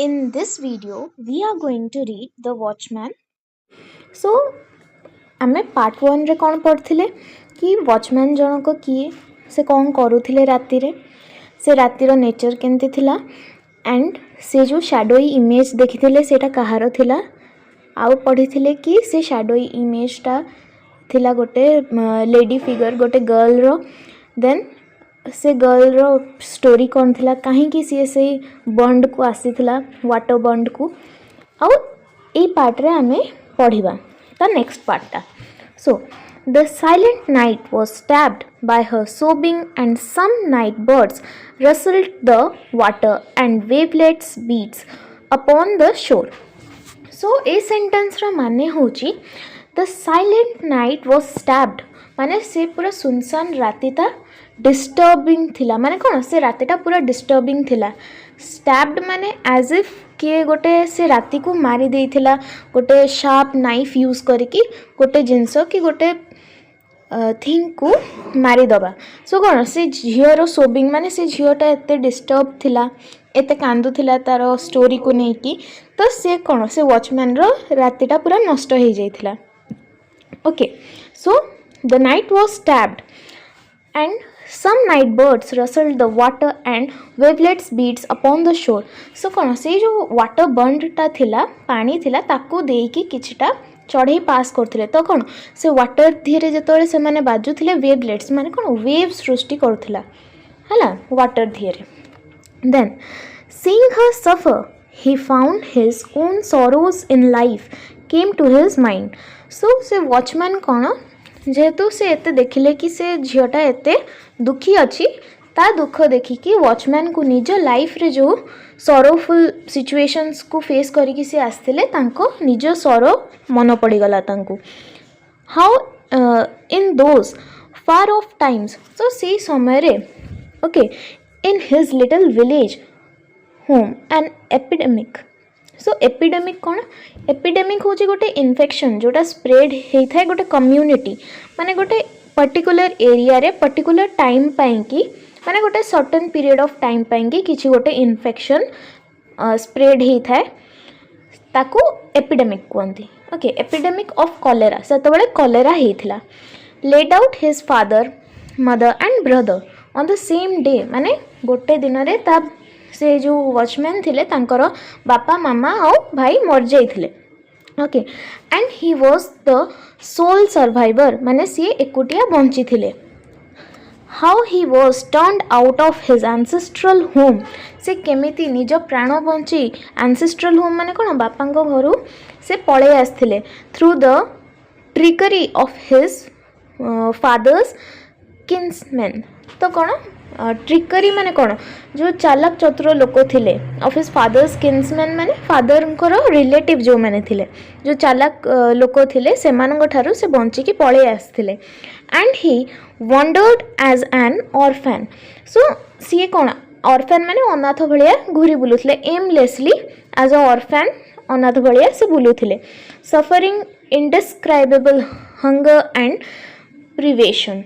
In this video, we are going to read The Watchman. So, आमे part 1 रे कौन पढ़थिले कि वॉचमैन जनक किए से कौन करूथिले राति रे से रातिर नेचर केमती थिला एंड से जो शैडोई इमेज देखिथिले सेटा कहार थिला आउ पढ़िथिले कि से शैडोई इमेजटा थिला गोटे लेडी फिगर गोटे गर्ल रो देन से गर्ल रो स्टोरी कौन थिला कहीं कि से बंड को आसी थिला वाटर बंड को आउ ए पार्ट रे आमे पढ़िबा द नेक्स्ट पार्टा so the silent night was stabbed by her sobbing and some night birds rustled the water and wavelets beats upon the shore. So a sentence रा माने होची the silent night was stabbed माने से पूरा सुनसान रातिटा disturbing थिला माने कौन से रातिटा पूरा डिस्टर्बिंग थिला स्टैब्ड माने एज इफ किए गोटे से राति को मारी देइथिला गोटे शार्प नाइफ यूज करके गोटे जिनस कि गोटे थिंग को मारी दबा सो कौन से झीर सोबिंग माने से झीटा एत डिस्टर्ब थिला एत कांदु थिला तार स्टोरी को लेकिन तो से कौन से वॉचमैन रो रातिटा पूरा नष्ट हो जाइथिला okay so the night was stabbed and some night birds rustled the water and wavelets beats upon the shore. So कौन से जो वाटर बंड टा थिला पानी थिला ताको देकी किछटा चढ़ई पास करथिले तो कौन से वाटर धीरे जतोले से माने बाजुथिले वेवलेट्स माने कौन वेव सृष्टि करथिला हला वाटर धीरे then seeing her suffer he found his own sorrows in life came to his mind. So से वॉचमैन कौन जेहेतु से एते देखिले कि से झीटा एते दुखी अच्छी ता दुख देखिकी वॉचमैन को निज लाइफ रे जो सरोफुल सिचुएशंस को फेस करिकी से आस्थिले तांको निज सरो मन पड़ीगला तांको how in those far of times तो से समय रे okay in his little village home an epidemic so epidemic कौन एपिडेमिक हूँ गोटे इन्फेक्शन जोटा स्प्रेड होता है गोटे कम्युनिटी माने गोटे पर्टिकुलर एरिया रे पर्टिकुलर टाइम पाइंकी माने गोटे सर्टेन पीरियड ऑफ टाइम पाइंकी किसी गोटे इन्फेक्शन स्प्रेड होता है ताको एपिडेमिक कहते ओके एपिडेमिक ऑफ कॉलेरा से कॉलेरा होता laid out his father mother and brother on the same day माने गोटे दिन रे ता से जो वॉचमैन थिले तांकर बापा मामा और भाई मर जाइथिले okay and he was the sole survivor माने सी एकुटिया बंची थिले how he was turned out of his ancestral home से केमिति निज प्राण बंची एंसेस्ट्रल होम माने कोन बापांको घरु से पळे आस्थिले through the treachery of his father's kinsman तो कौन ट्रिकरी माने कौन जो चालाक चतुर लोक थिले ऑफ हिज फादर्स किन्समैन माने फादर रिलेटिव जो माने थिले जो चालाक लोक थिले सेमानंग ठारू से बंची की पळे आस्थिले and he wandered as an orphan so सी कौन ऑर्फन माने अनाथ भलिया घुरी बुलुथिले एमलेसली एज अ ऑर्फन अनाथ भलिया से बुलुथिले suffering indescribable hunger and privation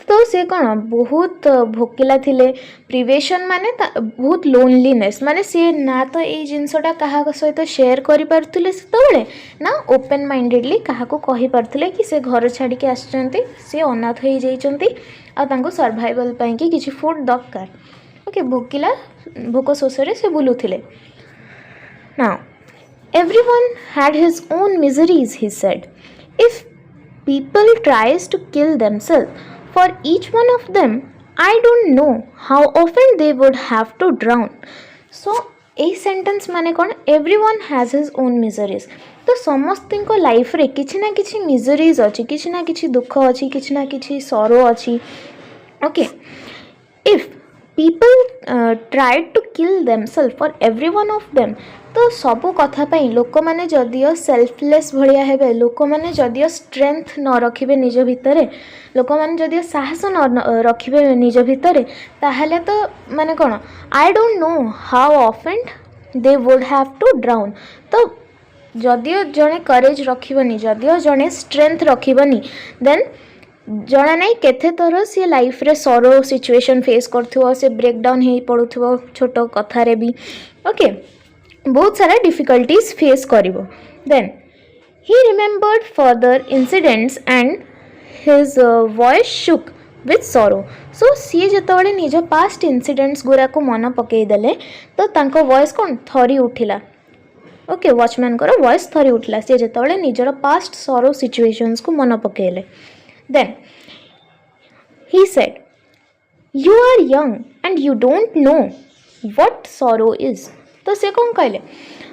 तो से कौन बहुत भोकिला थिले प्रिवेशन माने बहुत लोनलीनेस माने से ना तो ये जिनसटा क्या सहित शेयर करि पारुथिले सेतबेले ना ओपन माइंडेडली क्या कहि पारुथिले कि से घर छाड़ी के आछंती से अनाथ हो जाइछंती आ तांको सर्वाइवल पई कि किछि फूड दरकार ओके भोकिला भोक शोषरे से बुलुथिले now everyone had his own miseries he said if people tries to kill themselves for each one of them I don't know how often they would have to drown. So a sentence माने कौन everyone has his own miseries तो समस्त को life रे किछि ना किछि miseries अछि किछि ना किछि दुख अछि किछि ना किछि सरो अछि okay if people tried to kill themselves for every one of them तो सबू कथा पई लोक माने जदियो सेल्फलेस भलिया हेबे लोक माने जदियो स्ट्रेंथ न रखिबे निज भितरे लोक माने जदियो साहस न रखिबे निज भितरे ताहले तो माने कोन I don't know how often they would have to drown तो जदियो जने करेज रखिबनी जदियो जने स्ट्रेंथ रखिबनी देन जना नहीं केते थर सी लाइफ रे सरो सिचुएशन फेस करथो से ब्रेक डाउन हे पड़ुथो छोटो कथा रे भी ओके बहुत सारा डिफिकल्टीज फेस करिवो. Then he remembered further incidents and his voice shook with sorrow. So सी जेतबेले निज पास्ट इनसीडेंट्स गुरा को मन पकई देले तो तांको वॉइस कौन थरी उठिला. ओके वॉचमैन को वॉइस थरी उठिला सी जेतबेले निजर पास्ट सरो सिचुएशंस को मन पकईले. Then he said, you are young and you don't know what sorrow is. तो से कौन कहले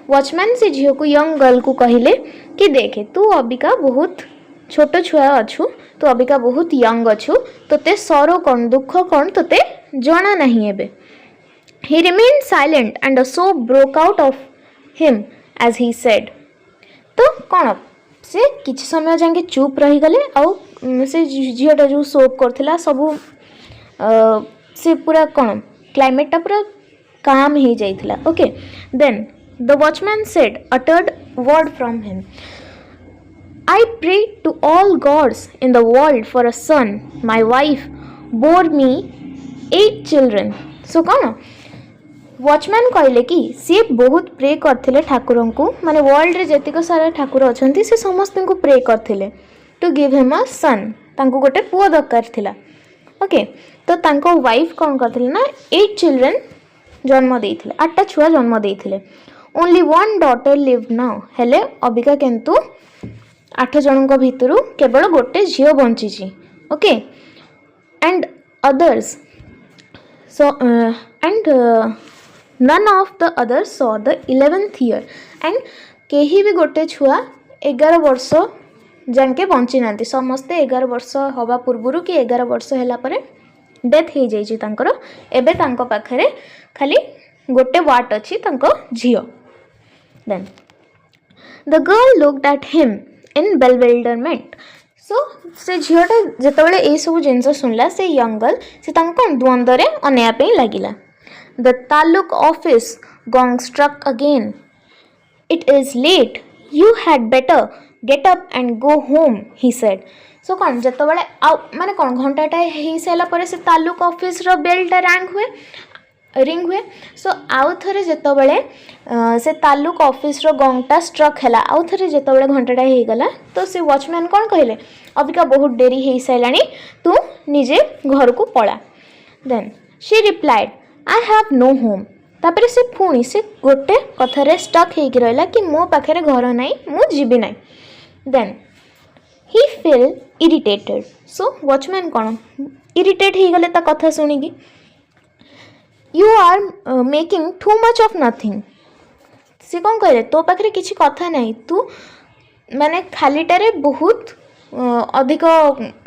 वॉचमैन से झील को यंग गर्ल को कहले कि देखे तू अबिका बहुत छोट छुआ अच्छु तू अबिका बहुत यंग अच्छु तोते सरो कौन दुख कौन तोते जना नहीं एबे. He remained silent and a sob broke out of him as he said. तो कौन से किछि समय जाके चुप रही गले आउ से झीलटा जो सोप करथिला सबू से पूरा कौन क्लाइमेटा पूरा काम हो जाइथिला. Okay then the watchman said, uttered word from him, I prayed to all gods in the world for a son. My wife bore me 8 children. So कौन वॉचमैन कहले कि सी बहुत प्रे करथिले ठाकुर को माने वर्ल्ड रे जतिक सारा ठाकुर अछंती से समस्त को प्रे करथिले टू गिव हिम अ सन. तांको गोटे पुओ दरकार थिला. ओके तो तांको वाइफ कौन करथिले ना 8 चिल्ड्रन जन्म देइथिले 8टा छुआ जन्म देइथिले. Only one daughter live now हेले अबिका किंतु 8 जनक भितर केवल गोटे झील बंची. Okay and others so and none of the others saw the 11th year and केही भी गोटे छुआ 11 वर्ष जाके बंची नांती. समस्ते 11 वर्ष हवा पूर्वरु कि 11 वर्ष होला परे डेथ हो जाइए तांकर. एबे तांको पाखरे खाली गोटे वाट अच्छी तांको झील. Then the girl looked at him in bewilderment. So से झीलटा जेतबेले ए सब जिनस सुनला से यंग गर्ल से तांको द्वंद्व रे अनेया पे लागिला. The taluk office gong struck again. It is late. You had better get up and go home, he said. So कौन जेतबेले माने कौन घंटाटा हे साला परे से तालुक ऑफिस रो बेलटा रिंग हुए. सो आउ थे जितेबले से तालुक ऑफिस रो गंगटा स्ट्रक है आउ थे जितेबले घंटाटा हो गला तो से वॉचमैन कौन कहले अबिका बहुत डेरी हो सारा तू निजे घर को पड़ा. Then she replied I have no home. तापर से पुणी से गोटे कथार स्टक हो रहा कि मो पाखे घर ना मु जीवी ना. Then he feel irritated. So watchman कौन इरिटेट हो गले ता कथा शुणिकी. You are making too much of nothing. से कौन कहले तो पाखे किसी कथा नहीं तू माने खालीटारे बहुत अधिक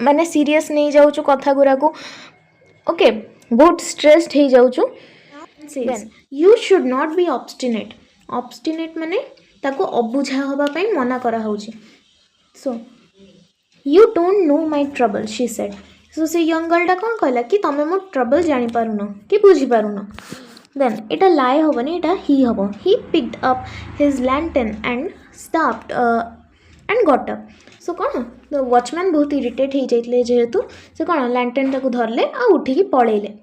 माने सीरियस नहीं जाऊँ कथा गुरा को. ओके बहुत स्ट्रेस्ड हो जाऊँ. You should not be obstinate. Obstinate माने ताको अबुझा हवाई मना करा होची. So you don't know my trouble she said. So से यंग गर्लटा कौन कहला कि तुम मो ट्रबल जानीपारुन कि बुझीपारुन. देन इटा लाए हेनी इटा ही हम. He picked up his lantern and stopped and got up. So कौन वॉचमैन बहुत इरिटेट हो जाते जेहेतु से कौन लैंटर्न टाक धरले आ उठिकी पलैले.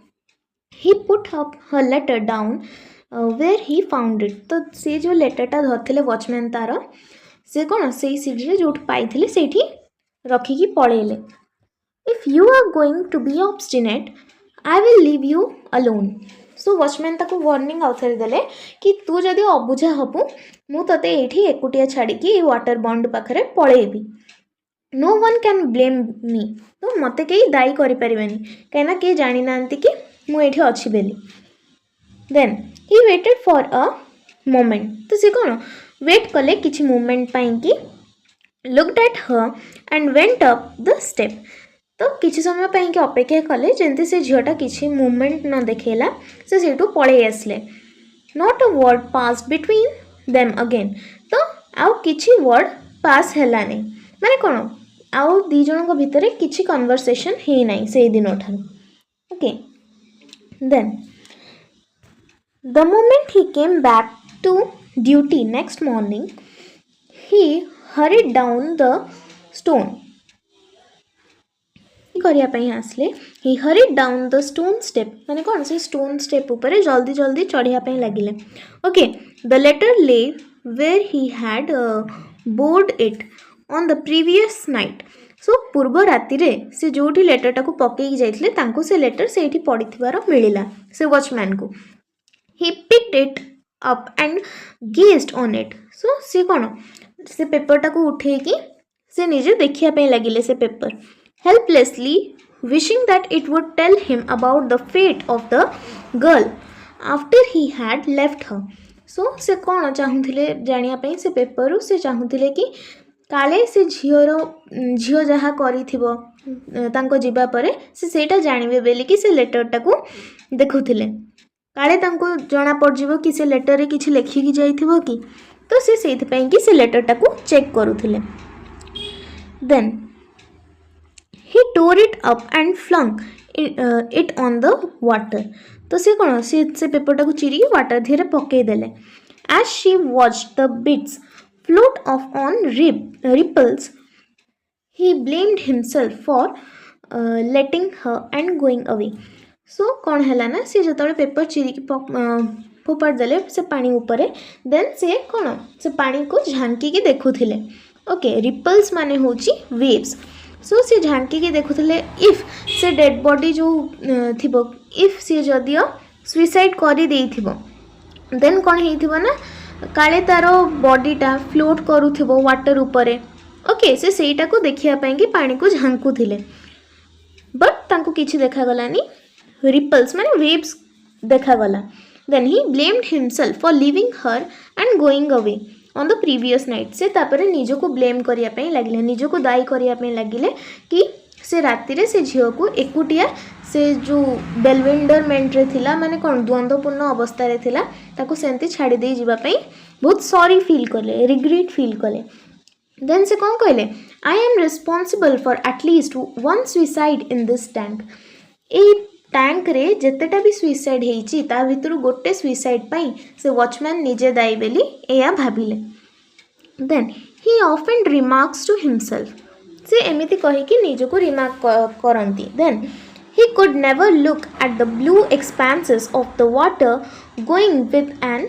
He put up her letter down where he found it. तो सी जो लेटरटा धरते वॉचमैन तार से कौन से सीढ़ी जो पाई से रखिकी पलैले. If you are going to be obstinate, I will leave you alone. So watchman ताको warning आउथरे देले कि तू जदि अबुझा हबु मु तते एठी एकुटिया छाड़ी कि वाटर बॉन्ड पाखरे पळेबी. No one can blame me. तो मते केही दायी करि परिबेनी काइना के जानि नांती कि मु एठी अछि बेली. Then he waited for a moment. तो से कोन वेट कले किछि मोमेंट पाई कि looked at her and went up the step. तो किसी समय पाई कि अपेक्षा कले जंती से झीलटा किसी मूवमेंट न देखेला से सेठू पळै आसले. Not a word pass between them again. तो आउ किछि वर्ड पास हैला नहीं माने कोन आउ दी जनक भितरे किछि कन्वर्सेशन हे नाही से दिन ठार. Okay then the moment he came back to duty next morning he hurried down the stone. करिया पई आसले he hurried down the stone step माने कौन से स्टोन स्टेप ऊपर जल्दी जल्दी चढ़िया पई लागिले okay the letter lay where he had board it on the previous night so पूर्व राति रे से जोठी लेटर टाको पकेई जाइतले तांको से लेटर सेठी पड़िथिबार मिलिला से वॉचमैन को he picked it up and gazed on it so से कौन से पेपर टाको उठेकी से निजे देखिया पे लगिले से paper helplessly wishing that it would tell him about the fate of the girl after he had left her so से कौन चाहूथिले जानिया पे से पेपर से चाहूथिले कि काले से झियो जहा करिथिबो तांको जिबा परे से सेटा जानिबे बेली कि से लेटर टाको देखुथिले काले तांको जना पड़ जीवो कि से लेटर रे किछि लेखिकी जाइथिबो कि तो से सेथ पई कि से लेटर टाको चेक करूथिले then he tore it up and flung it on the water तो से कोन से पेपर टाको चिरी वाटर धीरे पके देले as she watched the bits float off on ripples he blamed himself for letting her and going away सो कौन है ना सी जो पेपर चिरी फोपाड़ देले से पानी ऊपर देन से कौन से पानी को झांकी के देखुथिले ओके रिपल्स माने होची वेव्स सो से झांकी के देखुथिले इफ से डेड बॉडी जो थिबो इफ से जदियो सुइसाइड करी देइथिबो देन कौन हेइथिबो ना काले तारो बॉडीटा फ्लोट करूथिबो वाटर ऊपर ओके से सेटा को देखिया पई कि पानी को झांकुथिले बट तांको किछि देखा गलानी ripples माने waves देखा गला then he blamed himself for leaving her and going away on the previous night से तापरे निजो को ब्लेम करिया पे लागिले निजो को दायी करिया पे लागिले कि से राति रे से झियो को एकुटिया से जो बेलविंडरमेंट रे थिला माने कोन द्वंद्वपूर्ण अवस्था रे थिला ताको सेंती छाडी दे जिबा पे बहुत सॉरी फील करले रिग्रेट फील करले देन से कोन कहले I am responsible for at least one suicide in this tank A tank रे जेतेटा भी सुइसाइड हेइची ता भितरु गोटे सुइसाइड पई से वॉचमैन निजे दाई बेली एया भाबिले then he often remarks to himself से एमिति कहि कि निजो को रिमार्क करंती then he could never look at the blue expanses of the water going with an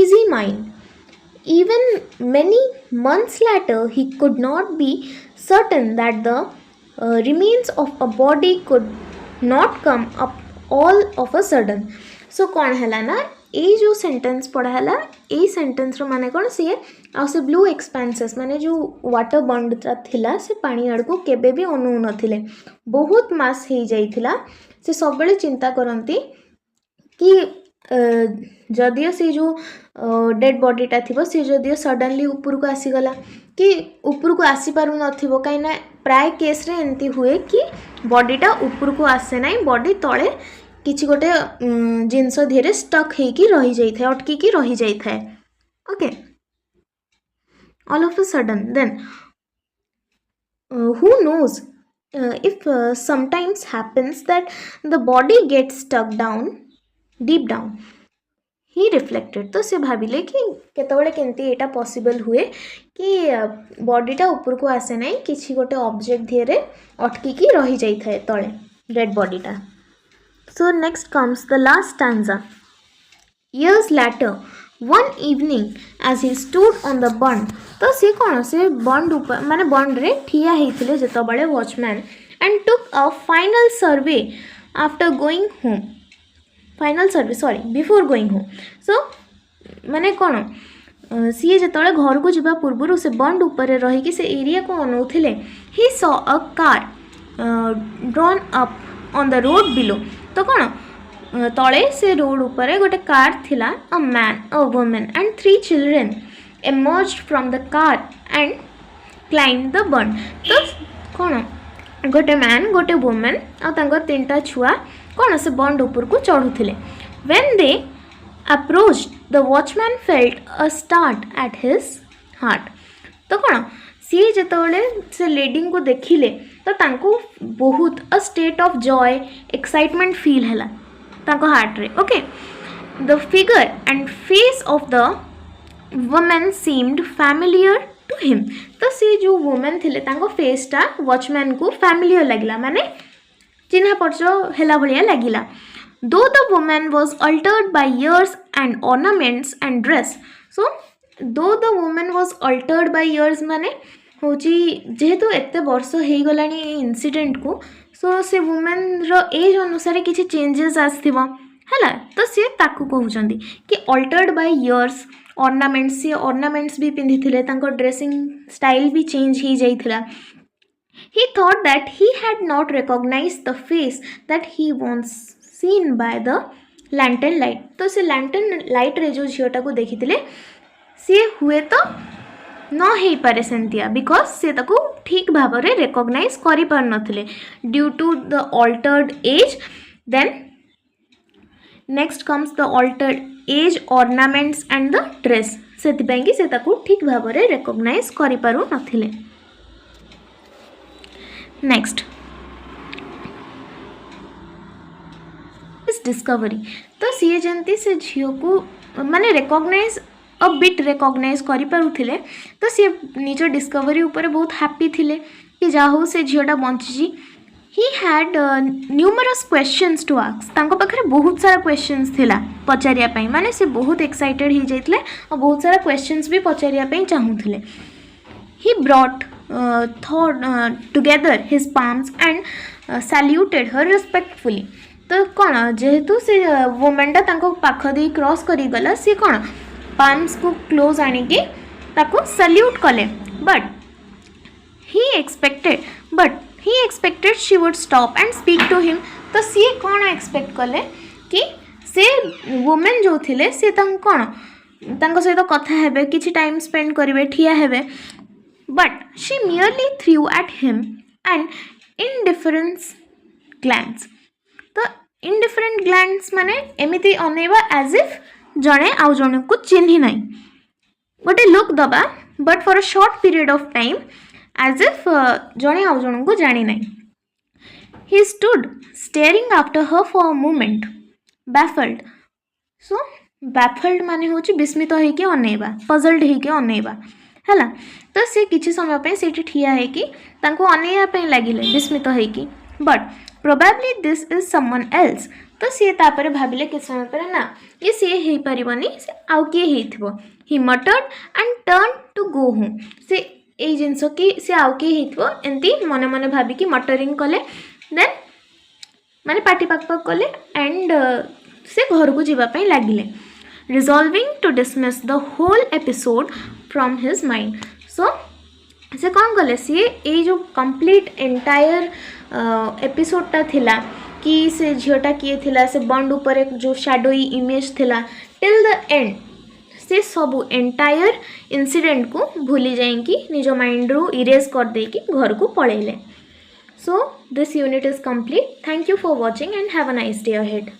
easy mind even many months later he could not be certain that the remains of a body could not come up all of a sudden so कौन है ना ये जो sentence पढ़ा है ये sentence रो माने कौन सी आ से ब्लू एक्सपेंसेस माने जो वाटर बंड थिला से पानी आड़ को केबे भी अनु नथिले बहुत मास हे जाइथिला से सब बेले चिंता करंती कि जदियो से जो डेड बॉडीटा थिबो से जदियो सडनली ऊपर को आसी गला कि ऊपर को आसी पारु नथिबो काइना प्राय केस रे एंती हुए कि बॉडीटा ऊपर को आसे नाही बॉडी तळे किछि गोटे जिंस धीरे स्टक हे कि रही जाई थाए अटकी कि रही जाई थाए okay all of a sudden then who knows if sometimes happens that the body gets stuck down deep down he reflected तो से भाविले कि केतबेले केंती एटा पॉसिबल हुए कि बॉडीटा ऊपर को आसे नाही किछि गोटे ऑब्जेक्ट धीरे अटकी की रही जाई थाए तळे डेड बॉडीटा so next comes the last stanza years later one evening as he stood on the bund तो से कौन से बंड ऊपर माने बंड रे ठिया हेइथिले जेतबेले watchman and took a final survey after going home final survey sorry before going home so माने कौन सी जिते घर को जावा पूर्व से बंड ऊपर रही से एरिया को अनौले he saw a car drawn up on the road below तो कौन तले से रोड ऊपर गोटे कार थिला a man a women and 3 children emerged from the car and climbed the bund तो कौन गोटे मैन गोटे वुमेन और तांकर 3टा छुआ कौन से बंड ऊपर को चढ़ुथिले when they approached the watchman felt a start at his heart तो कौन सी जेतबेले से लेडी को देखिले तो तांको बहुत a state of Joy excitement feel हैला तांको हार्ट रे okay the figure and face of the woman seemed familiar to him तो सी जो वुमेन थिले तांको फेसटा वॉचमैन को फैमिलियर लगिला माने चिन्हा परिचय हेला भलिया लगिला though the woman was altered by years and ornaments and dress so though the woman was altered by years माने होची जेहेतु एते वर्ष हे गलानी इंसिडेंट को सो से वुमेन रो एज अनुसार किछि चेंजेस आस्थिबो हला तो से ताकू कहउचंदी कि अल्टर्ड बाय इयर्स ऑर्नामेंट्स से ऑर्नामेंट्स भी पिंधिथिले तांको ड्रेसिंग स्टाइल भी चेंज ही जाइथिला he thought that he had not recognized the face that he once seen by the lantern light तो से lantern light रे जो झियोटा को देखिथिले से हुए तो न हे पारे सेंतिया बिकॉज से ताको ठीक भाव रे रिकॉग्नाइज करि पार नथिले due to the altered age then next comes the altered age ornaments and the dress सेति पई कि से ताको ठीक भाव रे रिकॉग्नाइज करि पारु नथिले नेक्स्ट डिस्कवरी तो सी जंती से झियो को माने रिकॉग्नाइज अ बिट रिकॉग्नाइज करि पारुथिले तो सी निज डिस्कवरी ऊपर बहुत हैप्पी थिले कि जाहो से झियोटा बंची he had numerous questions to ask तांको पाखरे बहुत सारा क्वेश्चंस थिला पचारिया पई माने से बहुत एक्साइटेड ही जाइतले और बहुत सारा क्वेश्चंस भी पचारिया पई चाहुथिले he brought together his palms and saluted her respectfully तो कौन जेहेतु से वुमेन टा पाख दे क्रॉस करी गला सी कौन पाम्स को क्लोज आनिकी ताको सल्यूट कले but he expected she would stop and speak to him तो सी कौन एक्सपेक्ट कले कि से वुमेन जो थिले से कौन तांको सहित कथा हेबे किछि टाइम स्पेंड करिवे ठिया हेबे but she merely threw at him an indifference glance तो indifferent glance माने एमिति अनेवा as if जणे आउ जणे को चिन्हि नाही गोटे लुक दबा but for a short period of time as if जणे आउ जणे को जानि नाही he stood staring after her for a moment baffled so baffled माने होची विस्मित होई के अनेवा puzzled होई के अनेवा हैला तो से किछि समय पे सेठी ठिया है कि तांको अनेया पे लागिले विस्मित है कि but probably this is someone else तो से तापरे भाबिले कि समय पर ना ये से हे परिबनी से आउ के हेथिबो he muttered and turn to go home से ए जिंसो कि से आउ के हेथिबो एंती मने मने भाबी कि मटरिंग कले देन माने पार्टी पाक पाक कले एंड से घर को जीवा पे लागिले resolving to dismiss the whole episode from his mind so से कौन कले सी ए जो कंप्लीट एंटायर एपिसोड टा थिला कि से झियोटा किए थिला से बंड ऊपर एक जो शैडोई इमेज थिला टिल द एंड से सब एंटायर इंसिडेंट को भूली जाएंगी निज माइंड रू इरेज कर देकी घर को पळेले so this unit is complete thank you for watching and have a nice day ahead